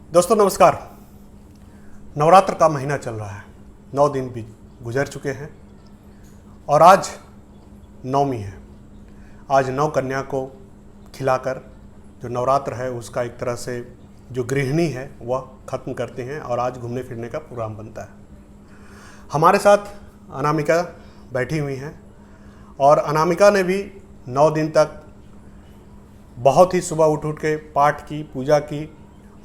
दोस्तों नमस्कार। नवरात्र का महीना चल रहा है, 9 दिन भी गुजर चुके हैं और आज नवमी है। आज नौ कन्या को खिलाकर जो नवरात्र है उसका एक तरह से जो गृहिणी है वह ख़त्म करते हैं और आज घूमने फिरने का प्रोग्राम बनता है। हमारे साथ अनामिका बैठी हुई हैं और अनामिका ने भी 9 दिन तक बहुत ही सुबह उठ के पाठ की, पूजा की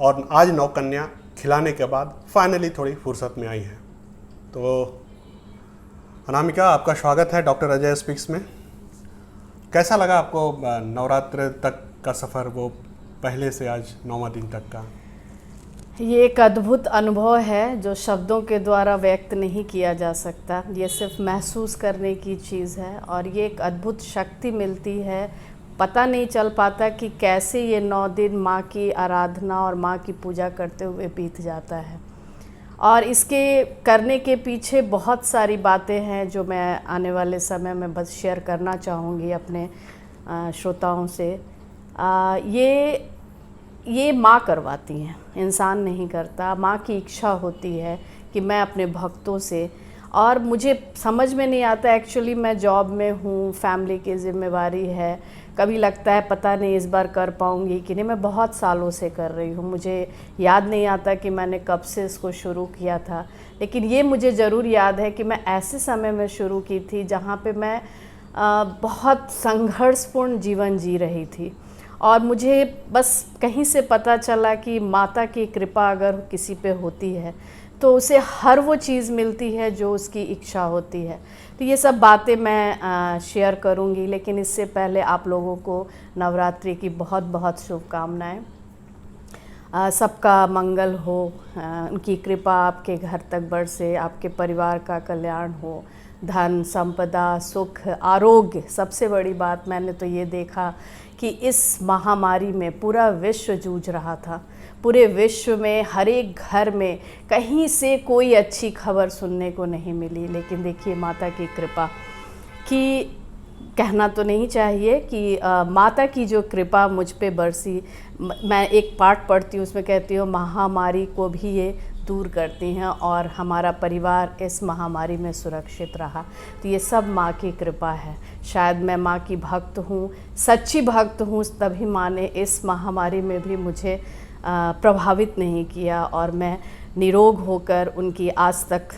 और आज नौ कन्या खिलाने के बाद फाइनली थोड़ी फुर्सत में आई है। तो अनामिका, आपका स्वागत है डॉक्टर अजय स्पीक्स में। कैसा लगा आपको नवरात्र तक का सफ़र, वो पहले से आज 9वां दिन तक का? ये एक अद्भुत अनुभव है जो शब्दों के द्वारा व्यक्त नहीं किया जा सकता। ये सिर्फ महसूस करने की चीज़ है और ये एक अद्भुत शक्ति मिलती है। पता नहीं चल पाता कि कैसे ये 9 दिन माँ की आराधना और माँ की पूजा करते हुए बीत जाता है। और इसके करने के पीछे बहुत सारी बातें हैं जो मैं आने वाले समय में बस शेयर करना चाहूँगी अपने श्रोताओं से। ये माँ करवाती हैं, इंसान नहीं करता। माँ की इच्छा होती है कि मैं अपने भक्तों से, और मुझे समझ में नहीं आता एक्चुअली, मैं जॉब में हूँ, फैमिली की जिम्मेवारी है, कभी लगता है पता नहीं इस बार कर पाऊँगी कि नहीं। मैं बहुत सालों से कर रही हूँ, मुझे याद नहीं आता कि मैंने कब से इसको शुरू किया था, लेकिन ये मुझे ज़रूर याद है कि मैं ऐसे समय में शुरू की थी जहाँ पे मैं बहुत संघर्षपूर्ण जीवन जी रही थी और मुझे बस कहीं से पता चला कि माता की कृपा अगर किसी पे होती है तो उसे हर वो चीज़ मिलती है जो उसकी इच्छा होती है। तो ये सब बातें मैं शेयर करूंगी, लेकिन इससे पहले आप लोगों को नवरात्रि की बहुत बहुत शुभकामनाएं। सबका मंगल हो, उनकी कृपा आपके घर तक बरसे, आपके परिवार का कल्याण हो, धन संपदा सुख आरोग्य। सबसे बड़ी बात मैंने तो ये देखा कि इस महामारी में पूरा विश्व जूझ रहा था। पूरे विश्व में हर एक घर में कहीं से कोई अच्छी खबर सुनने को नहीं मिली, लेकिन देखिए माता की कृपा की, कहना तो नहीं चाहिए कि माता की जो कृपा मुझ पे बरसी। मैं एक पाठ पढ़ती हूँ, उसमें कहती हूँ महामारी को भी ये दूर करती हैं और हमारा परिवार इस महामारी में सुरक्षित रहा। तो ये सब माँ की कृपा है। शायद मैं माँ की भक्त हूँ, सच्ची भक्त हूँ, तभी माँ ने इस महामारी में भी मुझे प्रभावित नहीं किया और मैं निरोग होकर उनकी आज तक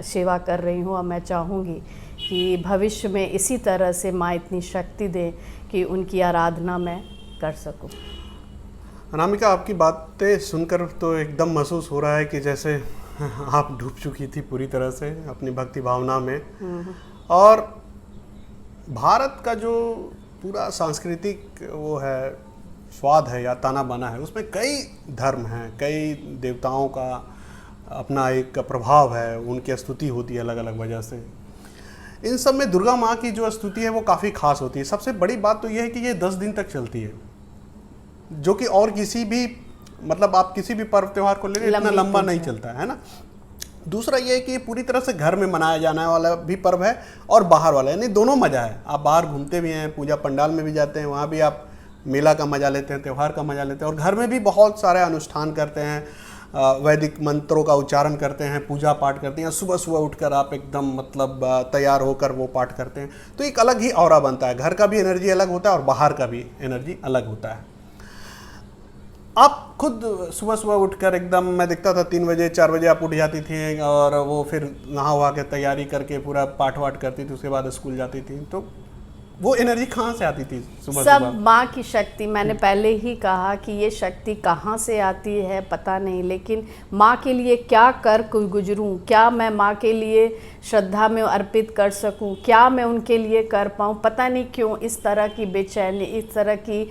सेवा कर रही हूँ। और मैं चाहूँगी कि भविष्य में इसी तरह से माँ इतनी शक्ति दे कि उनकी आराधना मैं कर सकूँ। अनामिका, आपकी बातें सुनकर तो एकदम महसूस हो रहा है कि जैसे आप डूब चुकी थी पूरी तरह से अपनी भक्ति भावना में। और भारत का जो पूरा सांस्कृतिक वो है, स्वाद है या ताना बाना है, उसमें कई धर्म हैं, कई देवताओं का अपना एक प्रभाव है, उनकी स्तुति होती है अलग अलग वजह से। इन सब में दुर्गा माँ की जो स्तुति है वो काफ़ी खास होती है। सबसे बड़ी बात तो ये है कि ये 10 दिन तक चलती है, जो कि और किसी भी, मतलब आप किसी भी पर्व त्यौहार को ले इतना लंबा नहीं चलता है ना। दूसरा ये है कि ये पूरी तरह से घर में मनाया जाने वाला भी पर्व है और बाहर वाला, यानी दोनों मज़ा है। आप बाहर घूमते भी हैं, पूजा पंडाल में भी जाते हैं, वहाँ भी आप मेला का मज़ा लेते हैं, त्यौहार का मज़ा लेते हैं, और घर में भी बहुत सारे अनुष्ठान करते हैं, वैदिक मंत्रों का उच्चारण करते हैं, पूजा पाठ करते हैं। सुबह सुबह उठकर आप एकदम मतलब तैयार होकर वो पाठ करते हैं, तो एक अलग ही ऑरा बनता है। घर का भी एनर्जी अलग होता है और बाहर का भी एनर्जी अलग होता है। आप खुद सुबह सुबह उठकर एकदम, मैं देखता था 3 बजे 4 बजे आप उठ जाती थी और वो फिर नहा वहा के तैयारी करके पूरा पाठ वाठ करती थी, उसके बाद स्कूल जाती थी। तो वो एनर्जी कहाँ से आती थी सुबह सब सुबह? माँ की शक्ति। मैंने पहले ही कहा कि ये शक्ति कहाँ से आती है पता नहीं, लेकिन माँ के लिए क्या कर गुजरूँ, क्या मैं माँ के लिए श्रद्धा में अर्पित कर सकूँ, क्या मैं उनके लिए कर पाऊँ, पता नहीं क्यों इस तरह की बेचैनी, इस तरह की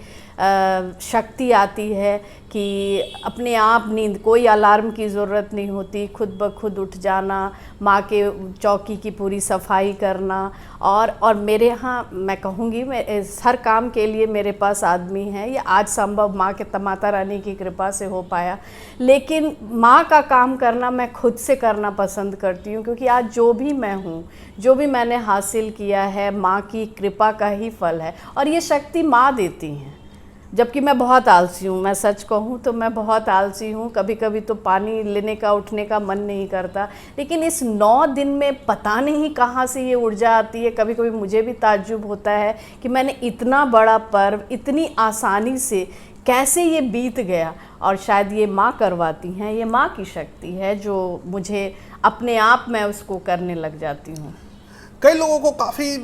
शक्ति आती है कि अपने आप नींद, कोई अलार्म की ज़रूरत नहीं होती, खुद ब खुद उठ जाना, माँ के चौकी की पूरी सफाई करना। और मेरे यहाँ मैं कहूँगी, मैं हर काम के लिए मेरे पास आदमी है। ये आज संभव माँ के माता रानी की कृपा से हो पाया, लेकिन माँ का काम करना मैं खुद से करना पसंद करती हूँ, क्योंकि आज जो भी मैं हूँ, जो भी मैंने हासिल किया है, माँ की कृपा का ही फल है और ये शक्ति माँ देती हैं। जबकि मैं बहुत आलसी हूँ, मैं सच कहूँ तो मैं बहुत आलसी हूँ। कभी कभी तो पानी लेने का उठने का मन नहीं करता, लेकिन इस 9 दिन में पता नहीं कहाँ से ये ऊर्जा आती है। कभी कभी मुझे भी ताज्जुब होता है कि मैंने इतना बड़ा पर्व इतनी आसानी से कैसे ये बीत गया। और शायद ये माँ करवाती हैं, ये माँ की शक्ति है जो मुझे अपने आप मैं उसको करने लग जाती हूँ। कई लोगों को काफ़ी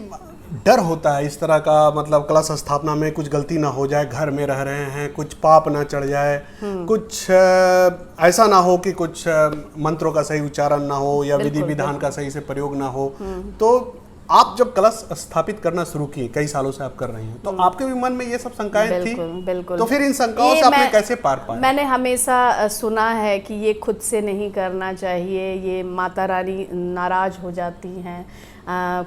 डर होता है इस तरह का, मतलब कलश स्थापना में कुछ गलती ना हो जाए, घर में रह रहे हैं, कुछ पाप ना चढ़ जाए, कुछ ऐसा ना हो कि कुछ मंत्रों का सही उच्चारण ना हो या विधि विधान का सही से प्रयोग ना हो। तो आप जब कलश स्थापित करना शुरू किए, कई सालों से आप कर रही हैं, तो आपके भी मन में ये सब शंकाएं थी? बिल्कुल। तो फिर इन शंकाओं से आपने कैसे पार पाया? मैंने हमेशा सुना है कि ये खुद से नहीं करना चाहिए, ये माता रानी नाराज हो जाती हैं।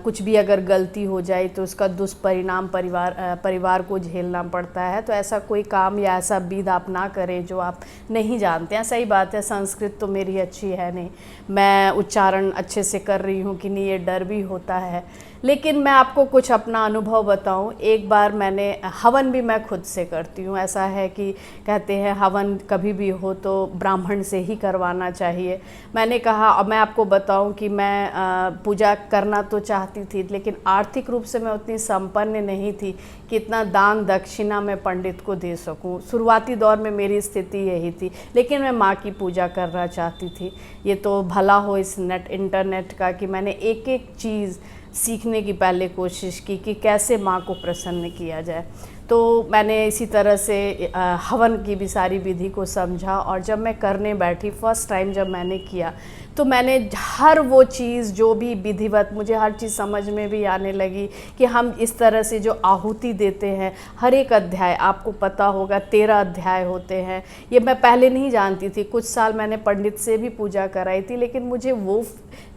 कुछ भी अगर गलती हो जाए तो उसका दुष्परिणाम परिवार को झेलना पड़ता है। तो ऐसा कोई काम या ऐसा विध आप ना करें जो आप नहीं जानते हैं। सही बात है, संस्कृत तो मेरी अच्छी है नहीं, मैं उच्चारण अच्छे से कर रही हूँ कि नहीं, ये डर भी होता है। लेकिन मैं आपको कुछ अपना अनुभव बताऊं। एक बार मैंने हवन भी मैं खुद से करती हूँ। ऐसा है कि कहते हैं हवन कभी भी हो तो ब्राह्मण से ही करवाना चाहिए। मैंने कहा, और मैं आपको बताऊं कि मैं पूजा करना तो चाहती थी, लेकिन आर्थिक रूप से मैं उतनी संपन्न नहीं थी कि इतना दान दक्षिणा मैं पंडित को दे सकूं। शुरुआती दौर में मेरी स्थिति यही थी, लेकिन मैं माँ की पूजा करना चाहती थी। ये तो भला हो इस इंटरनेट का कि मैंने एक एक चीज़ सीखने की पहले कोशिश की कि कैसे माँ को प्रसन्न किया जाए। तो मैंने इसी तरह से हवन की भी सारी विधि को समझा, और जब मैं करने बैठी फर्स्ट टाइम जब मैंने किया तो मैंने हर वो चीज़ जो भी विधिवत, मुझे हर चीज़ समझ में भी आने लगी कि हम इस तरह से जो आहुति देते हैं, हर एक अध्याय आपको पता होगा 13 अध्याय होते हैं। ये मैं पहले नहीं जानती थी, कुछ साल मैंने पंडित से भी पूजा कराई थी, लेकिन मुझे वो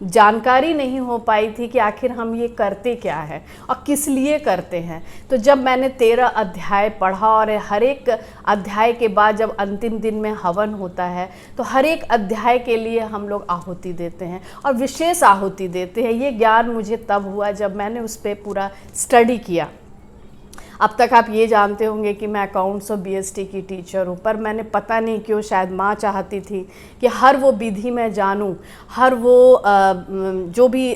जानकारी नहीं हो पाई थी कि आखिर हम ये करते क्या है और किस लिए करते हैं। तो जब मैंने 13 अध्याय पढ़ा, और हर एक अध्याय के बाद जब अंतिम दिन में हवन होता है तो हर एक अध्याय के लिए हम लोग आहुति देते हैं और विशेष आहुति देते हैं। ये ज्ञान मुझे तब हुआ जब मैंने उस पर पूरा स्टडी किया। अब तक आप ये जानते होंगे कि मैं अकाउंट्स और बीएसटी की टीचर हूँ, पर मैंने पता नहीं क्यों, शायद माँ चाहती थी कि हर वो विधि मैं जानूँ, हर वो जो भी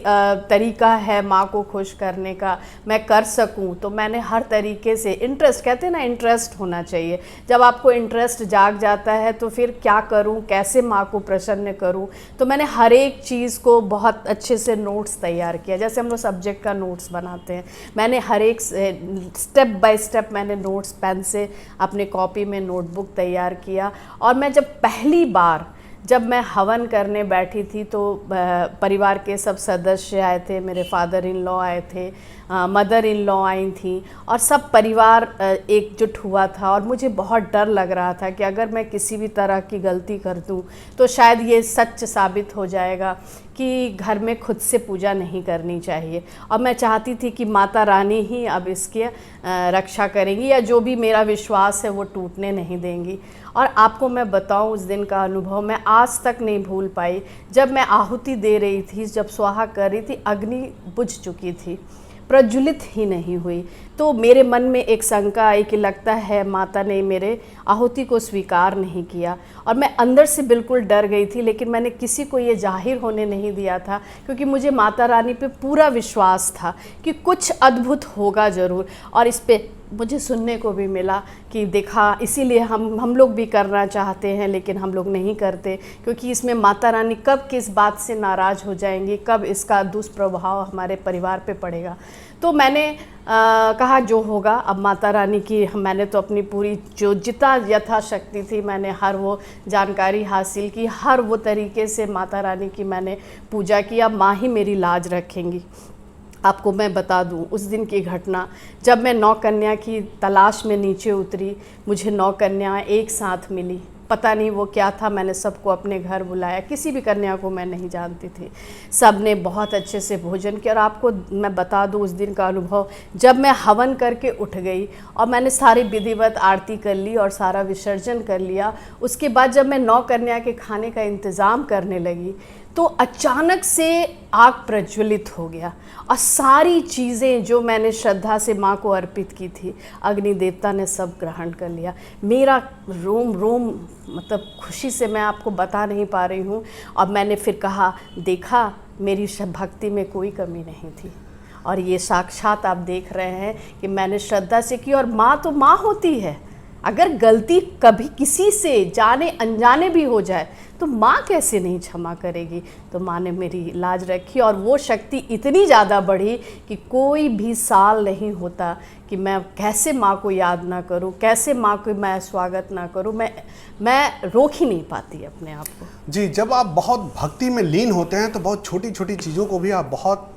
तरीका है माँ को खुश करने का मैं कर सकूँ। तो मैंने हर तरीके से इंटरेस्ट, कहते हैं ना, इंटरेस्ट होना चाहिए। जब आपको इंटरेस्ट जाग जाता है तो फिर क्या करूँ, कैसे माँ को प्रसन्न करूँ। तो मैंने हर एक चीज़ को बहुत अच्छे से नोट्स तैयार किया, जैसे हम लोग सब्जेक्ट का नोट्स बनाते हैं। मैंने हर एक स्टेप बाय स्टेप मैंने नोट्स पेन से अपने कॉपी में नोटबुक तैयार किया। और मैं जब पहली बार जब मैं हवन करने बैठी थी तो परिवार के सब सदस्य आए थे, मेरे फादर इन लॉ आए थे, मदर इन लॉ आई थी, और सब परिवार एकजुट हुआ था। और मुझे बहुत डर लग रहा था कि अगर मैं किसी भी तरह की गलती कर दूं तो शायद ये सच साबित हो जाएगा कि घर में खुद से पूजा नहीं करनी चाहिए। और मैं चाहती थी कि माता रानी ही अब इसकी रक्षा करेंगी, या जो भी मेरा विश्वास है वो टूटने नहीं देंगी। और आपको मैं बताऊं, उस दिन का अनुभव मैं आज तक नहीं भूल पाई। जब मैं आहुति दे रही थी, जब स्वाहा कर रही थी, अग्नि बुझ चुकी थी, प्रज्वलित ही नहीं हुई। तो मेरे मन में एक शंका आई कि लगता है माता ने मेरे आहुति को स्वीकार नहीं किया। और मैं अंदर से बिल्कुल डर गई थी, लेकिन मैंने किसी को ये जाहिर होने नहीं दिया था, क्योंकि मुझे माता रानी पे पूरा विश्वास था कि कुछ अद्भुत होगा ज़रूर। और इस पे मुझे सुनने को भी मिला कि देखा, इसीलिए हम लोग भी करना चाहते हैं लेकिन हम लोग नहीं करते, क्योंकि इसमें माता रानी कब किस बात से नाराज़ हो जाएंगी, कब इसका दुष्प्रभाव हमारे परिवार पे पड़ेगा। तो मैंने कहा जो होगा, अब माता रानी की मैंने तो अपनी पूरी जो जितना यथाशक्ति थी मैंने हर वो जानकारी हासिल की, हर वो तरीके से माता रानी की मैंने पूजा की। अब माँ ही मेरी लाज रखेंगी। आपको मैं बता दूं उस दिन की घटना, जब मैं 9 कन्या की तलाश में नीचे उतरी, मुझे 9 कन्याएं एक साथ मिली। पता नहीं वो क्या था, मैंने सबको अपने घर बुलाया, किसी भी कन्या को मैं नहीं जानती थी। सब ने बहुत अच्छे से भोजन किया। और आपको मैं बता दूं उस दिन का अनुभव, जब मैं हवन करके उठ गई और मैंने सारी विधिवत आरती कर ली और सारा विसर्जन कर लिया, उसके बाद जब मैं 9 कन्या के खाने का इंतज़ाम करने लगी तो अचानक से आग प्रज्वलित हो गया और सारी चीज़ें जो मैंने श्रद्धा से माँ को अर्पित की थी, अग्नि देवता ने सब ग्रहण कर लिया। मेरा रोम रोम मतलब खुशी से मैं आपको बता नहीं पा रही हूँ। और मैंने फिर कहा, देखा मेरी भक्ति में कोई कमी नहीं थी। और ये साक्षात आप देख रहे हैं कि मैंने श्रद्धा से की, और माँ तो माँ होती है। अगर गलती कभी किसी से जाने अनजाने भी हो जाए तो माँ कैसे नहीं क्षमा करेगी। तो माँ ने मेरी लाज रखी, और वो शक्ति इतनी ज़्यादा बढ़ी कि कोई भी साल नहीं होता कि मैं कैसे माँ को याद ना करूँ, कैसे माँ को मैं स्वागत ना करूँ। मैं रोक ही नहीं पाती अपने आप को। जी, जब आप बहुत भक्ति में लीन होते हैं तो बहुत छोटी छोटी चीज़ों को भी आप बहुत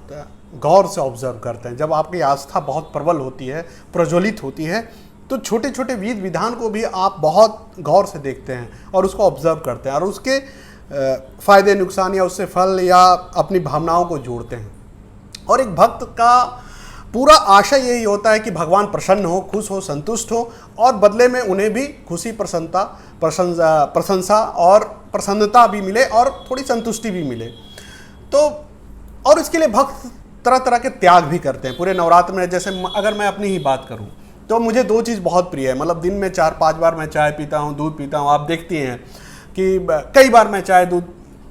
गौर से ऑब्जर्व करते हैं। जब आपकी आस्था बहुत प्रबल होती है, प्रज्वलित होती है, तो छोटे छोटे विधि विधान को भी आप बहुत गौर से देखते हैं और उसको ऑब्जर्व करते हैं, और उसके फ़ायदे नुकसान या उससे फल या अपनी भावनाओं को जोड़ते हैं। और एक भक्त का पूरा आशय यही होता है कि भगवान प्रसन्न हो, खुश हो, संतुष्ट हो, और बदले में उन्हें भी खुशी, प्रशंसा और प्रसन्नता भी मिले और थोड़ी संतुष्टि भी मिले। तो और इसके लिए भक्त तरह तरह के त्याग भी करते हैं पूरे नवरात्र में। जैसे अगर मैं अपनी ही बात करूं तो मुझे दो चीज़ बहुत प्रिय है। मतलब दिन में 4-5 बार मैं चाय पीता हूं, दूध पीता हूं। आप देखती हैं कि कई बार मैं चाय दूध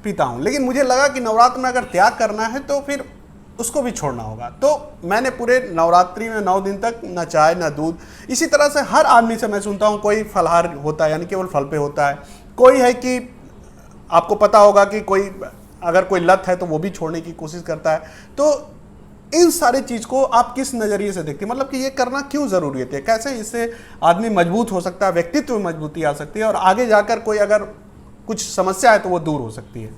पीता हूं, लेकिन मुझे लगा कि नवरात्र में अगर त्याग करना है तो फिर उसको भी छोड़ना होगा। तो मैंने पूरे नवरात्रि में 9 दिन तक ना चाय ना दूध। इसी तरह से हर आदमी से मैं सुनता हूँ, कोई फलाहार होता है यानी केवल फल पे होता है, कोई है कि आपको पता होगा कि कोई अगर कोई लत है तो वो भी छोड़ने की कोशिश करता है। तो इन सारी चीज़ को आप किस नज़रिए से देखते हैं? मतलब कि ये करना क्यों ज़रूरी है? कैसे इससे आदमी मजबूत हो सकता है, व्यक्तित्व में मजबूती आ सकती है, और आगे जाकर कोई अगर कुछ समस्या है तो वो दूर हो सकती है?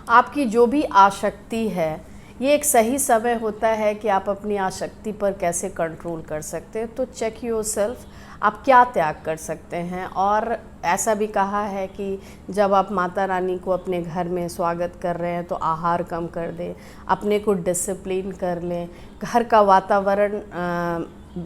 आपकी जो भी आसक्ति है, ये एक सही समय होता है कि आप अपनी आसक्ति पर कैसे कंट्रोल कर सकते हैं। तो चेक योरसेल्फ, आप क्या त्याग कर सकते हैं। और ऐसा भी कहा है कि जब आप माता रानी को अपने घर में स्वागत कर रहे हैं तो आहार कम कर दें, अपने को डिसिप्लिन कर लें, घर का वातावरण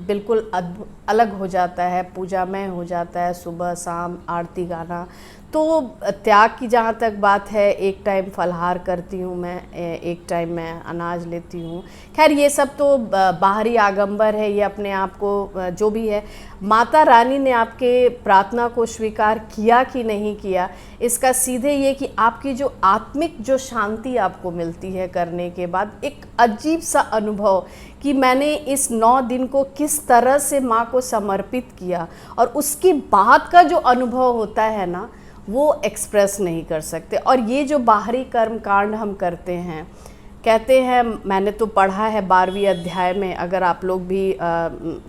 बिल्कुल अलग हो जाता है, पूजामय हो जाता है, सुबह शाम आरती गाना। तो त्याग की जहाँ तक बात है, एक टाइम फलाहार करती हूँ मैं, एक टाइम मैं अनाज लेती हूँ। खैर ये सब तो बाहरी आगंबर है, ये अपने आप को जो भी है, माता रानी ने आपके प्रार्थना को स्वीकार किया कि नहीं किया, इसका सीधे ये कि आपकी जो आत्मिक जो शांति आपको मिलती है करने के बाद, एक अजीब सा अनुभव कि मैंने इस 9 दिन को किस तरह से माँ को समर्पित किया, और उसके बाद का जो अनुभव होता है ना, वो एक्सप्रेस नहीं कर सकते। और ये जो बाहरी कर्म कांड हम करते हैं, कहते हैं, मैंने तो पढ़ा है 12वीं अध्याय में, अगर आप लोग भी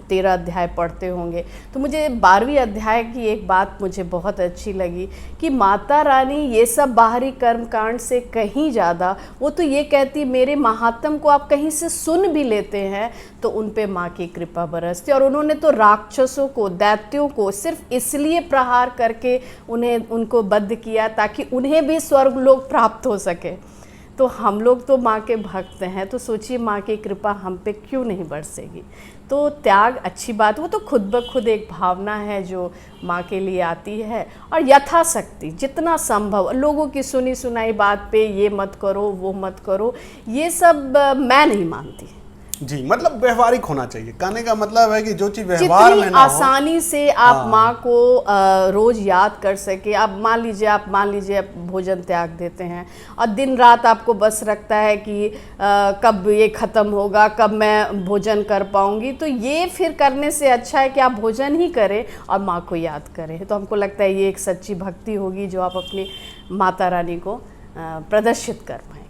13 अध्याय पढ़ते होंगे, तो मुझे 12वीं अध्याय की एक बात मुझे बहुत अच्छी लगी कि माता रानी ये सब बाहरी कर्म कांड से कहीं ज़्यादा, वो तो ये कहती, मेरे महात्म को आप कहीं से सुन भी लेते हैं तो उन पे माँ की कृपा बरसती। और उन्होंने तो राक्षसों को, दैत्यों को सिर्फ इसलिए प्रहार करके उनको बद्ध किया ताकि उन्हें भी स्वर्गलोक प्राप्त हो सके। तो हम लोग तो माँ के भक्त हैं, तो सोचिए माँ की कृपा हम पे क्यों नहीं बरसेगी। तो त्याग अच्छी बात, वो तो खुद ब खुद एक भावना है जो माँ के लिए आती है। और यथाशक्ति जितना संभव, लोगों की सुनी सुनाई बात पे ये मत करो वो मत करो, ये सब मैं नहीं मानती। जी, मतलब व्यवहारिक होना चाहिए। कहने का मतलब है कि जो चीज़ व्यवहार में ना हो, आसानी से आप माँ को रोज याद कर सके। आप मान लीजिए आप भोजन त्याग देते हैं और दिन रात आपको बस रखता है कि कब ये ख़त्म होगा, कब मैं भोजन कर पाऊंगी। तो ये फिर करने से अच्छा है कि आप भोजन ही करें और माँ को याद करें। तो हमको लगता है ये एक सच्ची भक्ति होगी जो आप अपनी माता रानी को प्रदर्शित कर पाएंगे।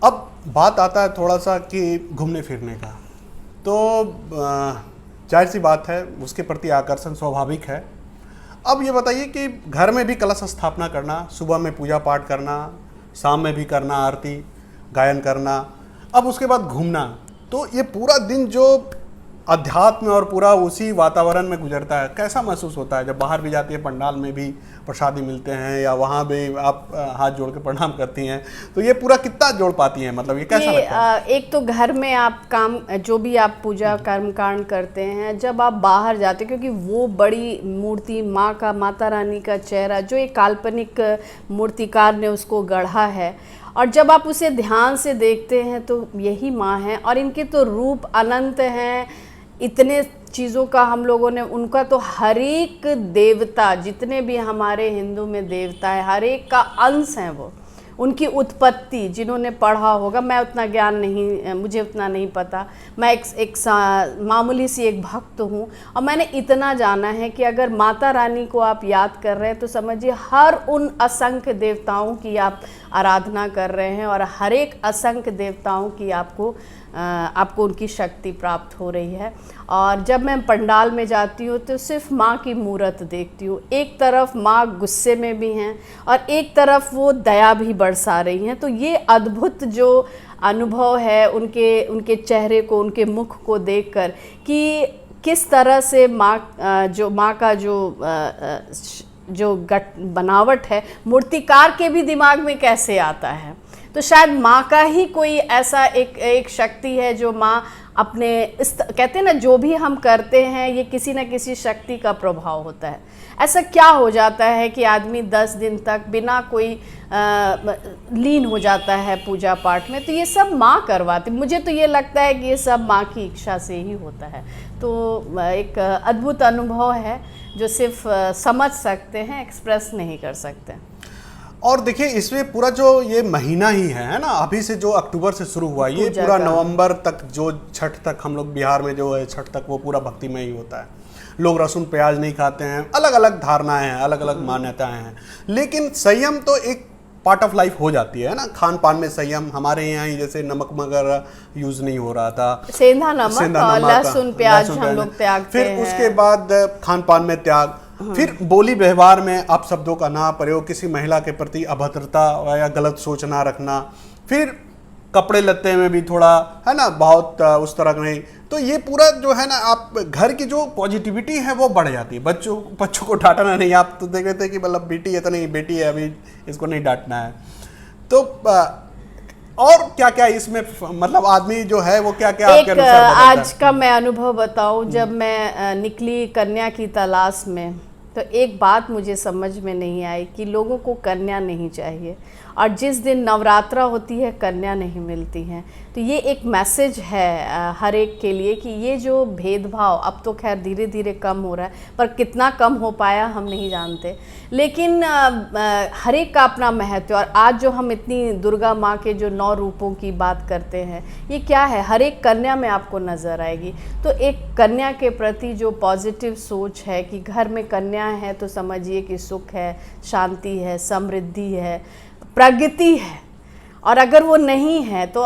अब बात आता है थोड़ा सा कि घूमने फिरने का, तो जाहिर सी बात है उसके प्रति आकर्षण स्वाभाविक है। अब ये बताइए कि घर में भी कलश स्थापना करना, सुबह में पूजा पाठ करना, शाम में भी करना आरती गायन करना, अब उसके बाद घूमना, तो ये पूरा दिन जो अध्यात्म और पूरा उसी वातावरण में गुजरता है, कैसा महसूस होता है? जब बाहर भी जाती है पंडाल में भी प्रसादी मिलते हैं या वहाँ भी आप हाथ जोड़ के प्रणाम करती हैं, तो ये पूरा कितना जोड़ पाती हैं, मतलब ये कैसा लगता है? एक तो घर में आप काम जो भी आप पूजा कर्म कांड करते हैं, जब आप बाहर जाते हैं, क्योंकि वो बड़ी मूर्ति माँ का, माता रानी का चेहरा जो एक काल्पनिक मूर्तिकार ने उसको गढ़ा है, और जब आप उसे ध्यान से देखते हैं तो यही माँ है। और इनके तो रूप अनंत हैं, इतने चीज़ों का हम लोगों ने, उनका तो हर एक देवता, जितने भी हमारे हिंदू में देवता है, हर एक का अंश है वो। उनकी उत्पत्ति जिन्होंने पढ़ा होगा, मैं उतना ज्ञान नहीं, मुझे उतना नहीं पता, मैं एक मामूली सी एक भक्त हूँ, और मैंने इतना जाना है कि अगर माता रानी को आप याद कर रहे हैं तो समझिए हर उन असंख्य देवताओं की आप आराधना कर रहे हैं, और हर एक असंख्य देवताओं की आपको उनकी शक्ति प्राप्त हो रही है। और जब मैं पंडाल में जाती हूँ तो सिर्फ माँ की मूरत देखती हूँ, एक तरफ माँ गुस्से में भी हैं और एक तरफ वो दया भी बरसा रही हैं। तो ये अद्भुत जो अनुभव है उनके चेहरे को, उनके मुख को देखकर, कि किस तरह से माँ का जो बनावट है मूर्तिकार के भी दिमाग में कैसे आता है। तो शायद माँ का ही कोई ऐसा एक शक्ति है जो माँ अपने कहते हैं ना, जो भी हम करते हैं ये किसी न किसी शक्ति का प्रभाव होता है। ऐसा क्या हो जाता है कि आदमी 10 दिन तक बिना कोई लीन हो जाता है पूजा पाठ में, तो ये सब माँ करवाती। मुझे तो ये लगता है कि ये सब माँ की इच्छा से ही होता है। तो एक अद्भुत अनुभव है जो सिर्फ समझ सकते हैं, एक्सप्रेस नहीं कर सकते। और देखिए इसमें पूरा जो ये महीना ही है ना, अभी से जो अक्टूबर से शुरू हुआ, ये पूरा नवंबर तक, जो छठ तक हम लोग बिहार में जो है छठ तक, वो पूरा भक्तिमय ही होता है। लोग लहसुन प्याज नहीं खाते हैं, अलग अलग धारणाएं हैं, अलग अलग मान्यताएं हैं, लेकिन संयम तो एक पार्ट ऑफ लाइफ हो जाती है ना। खान पान में संयम, हमारे यहाँ ही जैसे नमक वगैरह यूज नहीं हो रहा था, सेंधा नमक और लहसुन प्याज हम लोग त्यागते हैं। फिर उसके बाद खान पान में त्याग, फिर बोली व्यवहार में अपशब्दों का ना प्रयोग, किसी महिला के प्रति अभद्रता या गलत सोच ना रखना, फिर कपड़े लत्ते में भी थोड़ा है ना बहुत उस तरह नहीं। तो ये पूरा जो है ना, आप घर की जो पॉजिटिविटी है वो बढ़ जाती है। बच्चों को डांटना नहीं, आप तो देख रहे थे कि मतलब बेटी है तो नहीं, बेटी है अभी, इसको नहीं डांटना है। तो और क्या क्या इसमें मतलब आदमी जो है वो क्या क्या आपके अनुसार बदलता है? आज का मैं अनुभव बताऊं, जब मैं निकली कन्या की तलाश में, तो एक बात मुझे समझ में नहीं आई कि लोगों को कन्या नहीं चाहिए, और जिस दिन नवरात्रा होती है कन्या नहीं मिलती हैं। तो ये एक मैसेज है हर एक के लिए कि ये जो भेदभाव अब तो खैर धीरे धीरे कम हो रहा है, पर कितना कम हो पाया हम नहीं जानते, लेकिन हर एक का अपना महत्व है। और आज जो हम इतनी दुर्गा माँ के जो 9 रूपों की बात करते हैं, ये क्या है, हर एक कन्या में आपको नज़र आएगी। तो एक कन्या के प्रति जो पॉजिटिव सोच है कि घर में कन्या है तो समझिए कि सुख है, शांति है, समृद्धि है, प्रगति है। और अगर वो नहीं है तो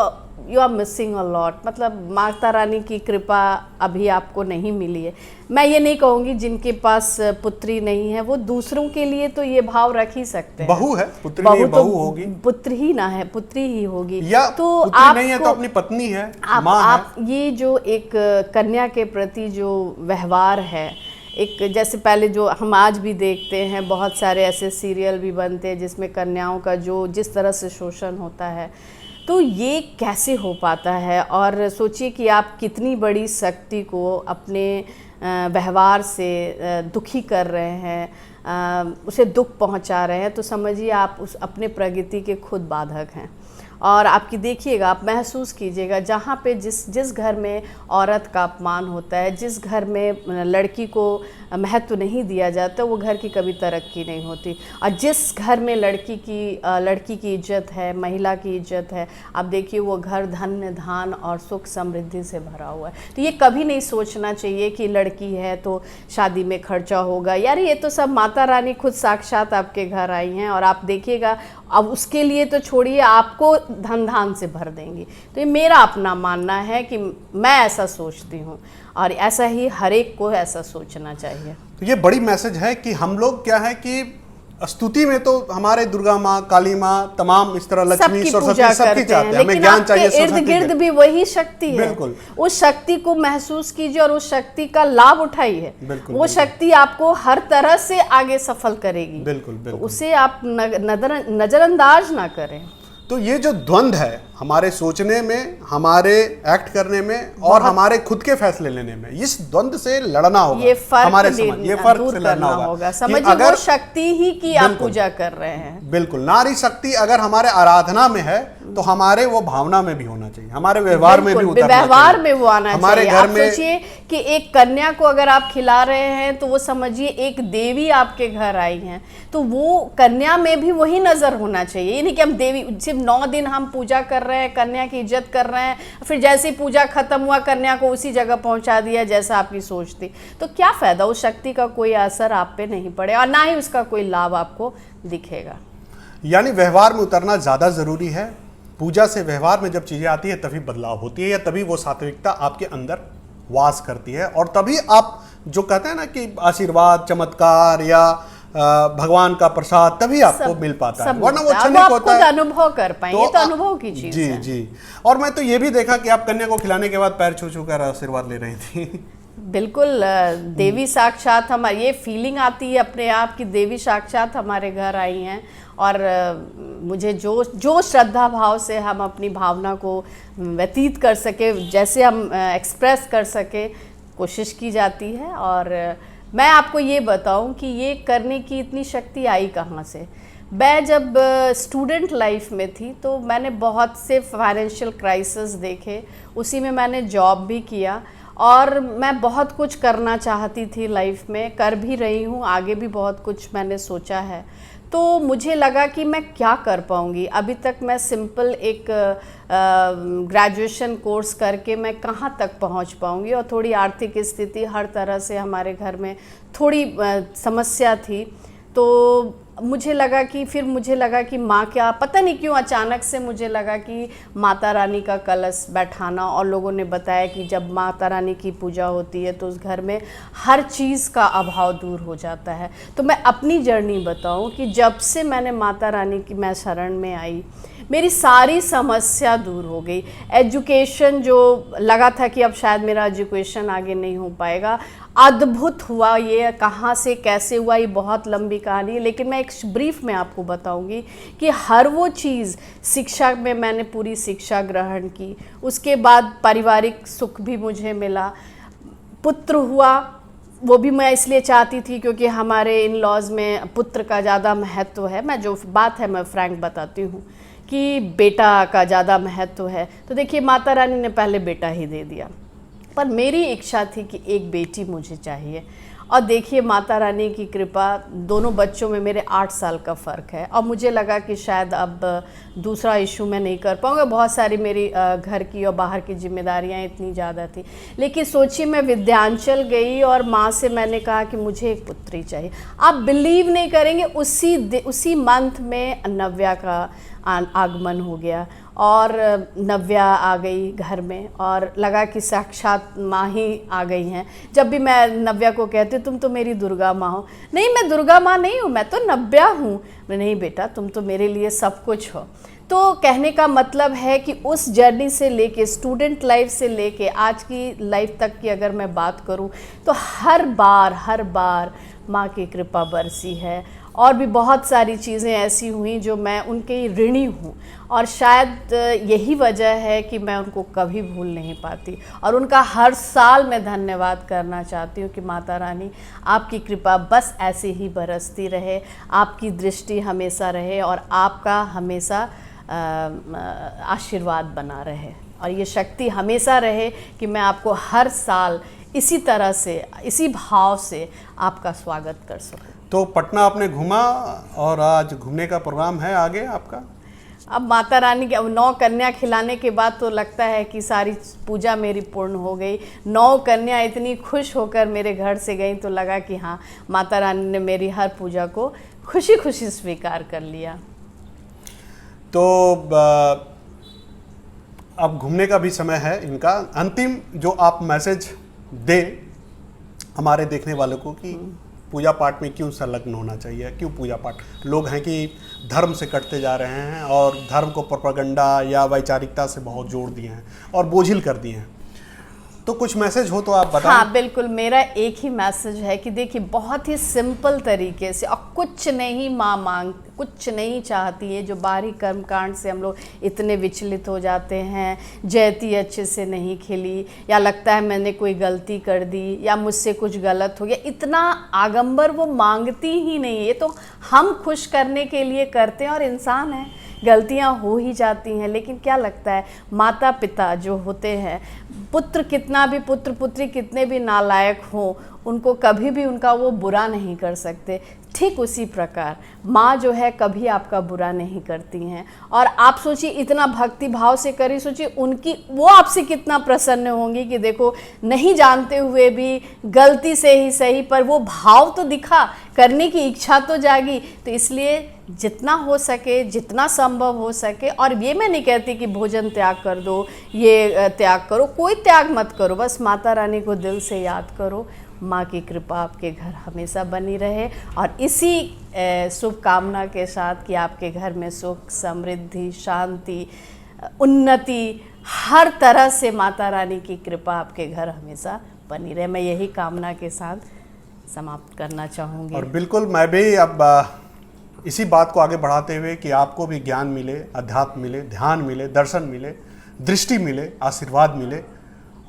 you are missing a lot. मतलब माता रानी की कृपा अभी आपको नहीं मिली है। मैं ये नहीं कहूँगी जिनके पास पुत्री नहीं है वो दूसरों के लिए तो ये भाव रख ही सकते हैं। बहू है, पुत्री नहीं, बहू होगी, पुत्र ही ना है, पुत्री ही होगी, या तो पुत्री नहीं है तो अपनी पत्नी है, माँ है। ये जो एक कन्या के प्रति जो व्यवहार है, एक जैसे पहले जो हम आज भी देखते हैं, बहुत सारे ऐसे सीरियल भी बनते हैं जिसमें कन्याओं का जिस तरह से शोषण होता है, तो ये कैसे हो पाता है। और सोचिए कि आप कितनी बड़ी शक्ति को अपने व्यवहार से दुखी कर रहे हैं, उसे दुख पहुंचा रहे हैं, तो समझिए आप उस अपने प्रगति के खुद बाधक हैं। और आपकी देखिएगा, आप महसूस कीजिएगा, जहाँ पे जिस घर में औरत का अपमान होता है, जिस घर में लड़की को महत्व नहीं दिया जाता, वो घर की कभी तरक्की नहीं होती। और जिस घर में लड़की की इज्जत है, महिला की इज्जत है, आप देखिए वो घर धन्य धान और सुख समृद्धि से भरा हुआ है। तो ये कभी नहीं सोचना चाहिए कि लड़की है तो शादी में खर्चा होगा। यार ये तो सब माता रानी खुद साक्षात आपके घर आई हैं, और आप देखिएगा अब उसके लिए तो छोड़िए, आपको धन धान से भर देंगी। तो ये मेरा अपना मानना है कि मैं ऐसा सोचती हूँ, और ऐसा ही हर एक को ऐसा सोचना चाहिए। तो ये बड़ी मैसेज है कि हम लोग क्या है कि स्तुति में तो हमारे दुर्गा माँ, काली माँ, तमाम इस तरह लक्ष्मी, सबकी सरस्वती पूजा सबकी करते चाहते हैं, हैं, हमें लेकिन ज्ञान आपके चाहिए, इर्द सरस्वती गिर्द के। भी वही शक्ति है। बिल्कुल। उस शक्ति को महसूस कीजिए और उस शक्ति का लाभ उठाइए। बिल्कुल, वो शक्ति आपको हर तरह से आगे सफल करेगी। बिल्कुल तो बिल्कुल। उसे आप नजरअंदाज ना करें। तो ये जो द्वंद्व है हमारे सोचने में, हमारे एक्ट करने में और हमारे खुद के फैसले लेने में, इस द्वंद्व से लड़ना होगा। ये फर्क हमारे समाज, ये फर्क दूर से लड़ना करना होगा। कि समझिए अगर वो शक्ति ही की आप बिल्कुल। पूजा कर रहे हैं। बिल्कुल, नारी शक्ति अगर हमारे आराधना में है तो हमारे वो भावना में भी होना चाहिए, हमारे व्यवहार में भी बिल्कुल, उतरना व्यवहार चाहिए। में वो आना हमारे चाहिए। घर आप में सोचिए कि एक कन्या को अगर आप खिला रहे हैं तो वो समझिए एक देवी आपके घर आई हैं, तो वो कन्या में भी वही नजर होना चाहिए। ये नहीं कि हम देवी सिर्फ 9 दिन हम पूजा कर रहे हैं, कन्या की इज्जत कर रहे हैं, फिर जैसे ही पूजा खत्म हुआ कन्या को उसी जगह पहुंचा दिया जैसा आपकी सोच थी, तो क्या फायदा? उस शक्ति का कोई असर आप पे नहीं पड़े और ना ही उसका कोई लाभ आपको दिखेगा। यानी व्यवहार में उतरना ज्यादा जरूरी है। पूजा से व्यवहार में जब चीजें आती है तभी बदलाव होती है, या तभी वो सात्विकता आपके अंदर वास करती है, और तभी आप जो कहते हैं ना कि आशीर्वाद, चमत्कार या भगवान का प्रसाद तभी आपको मिल पाता है, वरना वो क्षणिक होता है। अनुभव कर पाएंगे तो अनुभव की चीज जी है। जी। और मैं तो ये भी देखा कि आप कन्या को खिलाने के बाद पैर छू छू कर आशीर्वाद ले रही थी। बिल्कुल, देवी साक्षात हमारी ये फीलिंग आती है अपने आप की देवी साक्षात हमारे घर आई हैं, और मुझे जो श्रद्धा भाव से हम अपनी भावना को व्यतीत कर सके, जैसे हम एक्सप्रेस कर सके, कोशिश की जाती है। और मैं आपको ये बताऊं कि ये करने की इतनी शक्ति आई कहाँ से। मैं जब स्टूडेंट लाइफ में थी तो मैंने बहुत से फाइनेंशियल क्राइसिस देखे, उसी में मैंने जॉब भी किया और मैं बहुत कुछ करना चाहती थी लाइफ में, कर भी रही हूँ, आगे भी बहुत कुछ मैंने सोचा है। तो मुझे लगा कि मैं क्या कर पाऊँगी। अभी तक मैं सिंपल एक ग्रेजुएशन कोर्स करके मैं कहाँ तक पहुँच पाऊँगी, और थोड़ी आर्थिक स्थिति हर तरह से हमारे घर में थोड़ी समस्या थी। तो मुझे लगा कि माँ, क्या पता नहीं क्यों अचानक से मुझे लगा कि माता रानी का कलश बैठाना, और लोगों ने बताया कि जब माता रानी की पूजा होती है तो उस घर में हर चीज़ का अभाव दूर हो जाता है। तो मैं अपनी जर्नी बताऊं कि जब से मैंने माता रानी की मैं शरण में आई, मेरी सारी समस्या दूर हो गई। एजुकेशन जो लगा था कि अब शायद मेरा एजुकेशन आगे नहीं हो पाएगा, अद्भुत हुआ। ये कहाँ से कैसे हुआ ये बहुत लंबी कहानी है, लेकिन मैं एक ब्रीफ में आपको बताऊंगी कि हर वो चीज़, शिक्षा में मैंने पूरी शिक्षा ग्रहण की, उसके बाद पारिवारिक सुख भी मुझे मिला, पुत्र हुआ वो भी मैं इसलिए चाहती थी क्योंकि हमारे इन लॉज में पुत्र का ज़्यादा महत्व है। मैं जो बात है मैं फ्रैंक बताती हूँ कि बेटा का ज़्यादा महत्व है। तो देखिए माता रानी ने पहले बेटा ही दे दिया, पर मेरी इच्छा थी कि एक बेटी मुझे चाहिए। और देखिए माता रानी की कृपा, दोनों बच्चों में मेरे 8 साल का फ़र्क है, और मुझे लगा कि शायद अब दूसरा इशू मैं नहीं कर पाऊँगा। बहुत सारी मेरी घर की और बाहर की जिम्मेदारियाँ इतनी ज़्यादा थी। लेकिन सोचिए मैं विंध्याचल गई और माँ से मैंने कहा कि मुझे एक पुत्री चाहिए। आप बिलीव नहीं करेंगे, उसी मंथ में नव्या का आगमन हो गया और नव्या आ गई घर में, और लगा कि साक्षात माँ ही आ गई हैं। जब भी मैं नव्या को कहती तुम तो मेरी दुर्गा माँ हो, नहीं मैं दुर्गा माँ नहीं हूँ, मैं तो नव्या हूँ। नहीं बेटा तुम तो मेरे लिए सब कुछ हो। तो कहने का मतलब है कि उस जर्नी से लेके, स्टूडेंट लाइफ से लेके आज की लाइफ तक की अगर मैं बात करूं तो हर बार माँ की कृपा बरसी है। और भी बहुत सारी चीज़ें ऐसी हुई जो मैं उनके ऋणी हूँ, और शायद यही वजह है कि मैं उनको कभी भूल नहीं पाती, और उनका हर साल मैं धन्यवाद करना चाहती हूँ कि माता रानी आपकी कृपा बस ऐसे ही बरसती रहे, आपकी दृष्टि हमेशा रहे, और आपका हमेशा आशीर्वाद बना रहे, और ये शक्ति हमेशा रहे कि मैं आपको हर साल इसी तरह से, इसी भाव से आपका स्वागत कर सकूं। तो पटना आपने घूमा और आज घूमने का प्रोग्राम है आगे आपका? अब माता रानी के 9 कन्या खिलाने के बाद तो लगता है कि सारी पूजा मेरी पूर्ण हो गई। 9 कन्या इतनी खुश होकर मेरे घर से गई तो लगा कि हाँ माता रानी ने मेरी हर पूजा को खुशी खुशी स्वीकार कर लिया। तो अब घूमने का भी समय है इनका। अंतिम जो आप मैसेज दे हमारे देखने वालों को कि पूजा पाठ में क्यों संलग्न होना चाहिए, क्यों पूजा पाठ? लोग हैं कि धर्म से कटते जा रहे हैं और धर्म को प्रोपेगेंडा या वैचारिकता से बहुत जोड़ दिए हैं और बोझिल कर दिए हैं। तो कुछ मैसेज हो तो आप बताएं। हाँ बिल्कुल, मेरा एक ही मैसेज है कि देखिए बहुत ही सिंपल तरीके से, और कुछ नहीं माँ कुछ नहीं चाहती है। जो बाहरी कर्मकांड से हम लोग इतने विचलित हो जाते हैं, जयती अच्छे से नहीं खिली, या लगता है मैंने कोई गलती कर दी, या मुझसे कुछ गलत हो गया, इतना आगंबर वो मांगती ही नहीं है। ये तो हम खुश करने के लिए करते हैं, और इंसान है, गलतियां हो ही जाती हैं। लेकिन क्या लगता है, माता पिता जो होते हैं, पुत्र कितना भी, पुत्र पुत्री कितने भी नालायक हों, उनको कभी भी उनका वो बुरा नहीं कर सकते। ठीक उसी प्रकार माँ जो है कभी आपका बुरा नहीं करती हैं। और आप सोचिए, इतना भक्ति भाव से करी, सोचिए उनकी, वो आपसे कितना प्रसन्न होंगी कि देखो नहीं जानते हुए भी, गलती से ही सही, पर वो भाव तो दिखा, करने की इच्छा तो जागी। तो इसलिए जितना हो सके, जितना संभव हो सके, और ये मैं नहीं कहती कि भोजन त्याग कर दो, ये त्याग करो, कोई त्याग मत करो, बस माता रानी को दिल से याद करो। माँ की कृपा आपके घर हमेशा बनी रहे, और इसी शुभकामना के साथ कि आपके घर में सुख, समृद्धि, शांति, उन्नति, हर तरह से माता रानी की कृपा आपके घर हमेशा बनी रहे, मैं यही कामना के साथ समाप्त करना चाहूँगी। और बिल्कुल मैं भी अब इसी बात को आगे बढ़ाते हुए कि आपको भी ज्ञान मिले, अध्यात्म मिले, ध्यान मिले, दर्शन मिले, दृष्टि मिले, आशीर्वाद मिले,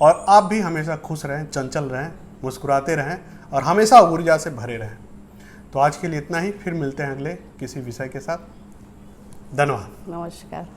और आप भी हमेशा खुश रहें, चंचल रहें, मुस्कुराते रहें और हमेशा ऊर्जा से भरे रहें। तो आज के लिए इतना ही, फिर मिलते हैं अगले किसी विषय के साथ। धन्यवाद। नमस्कार।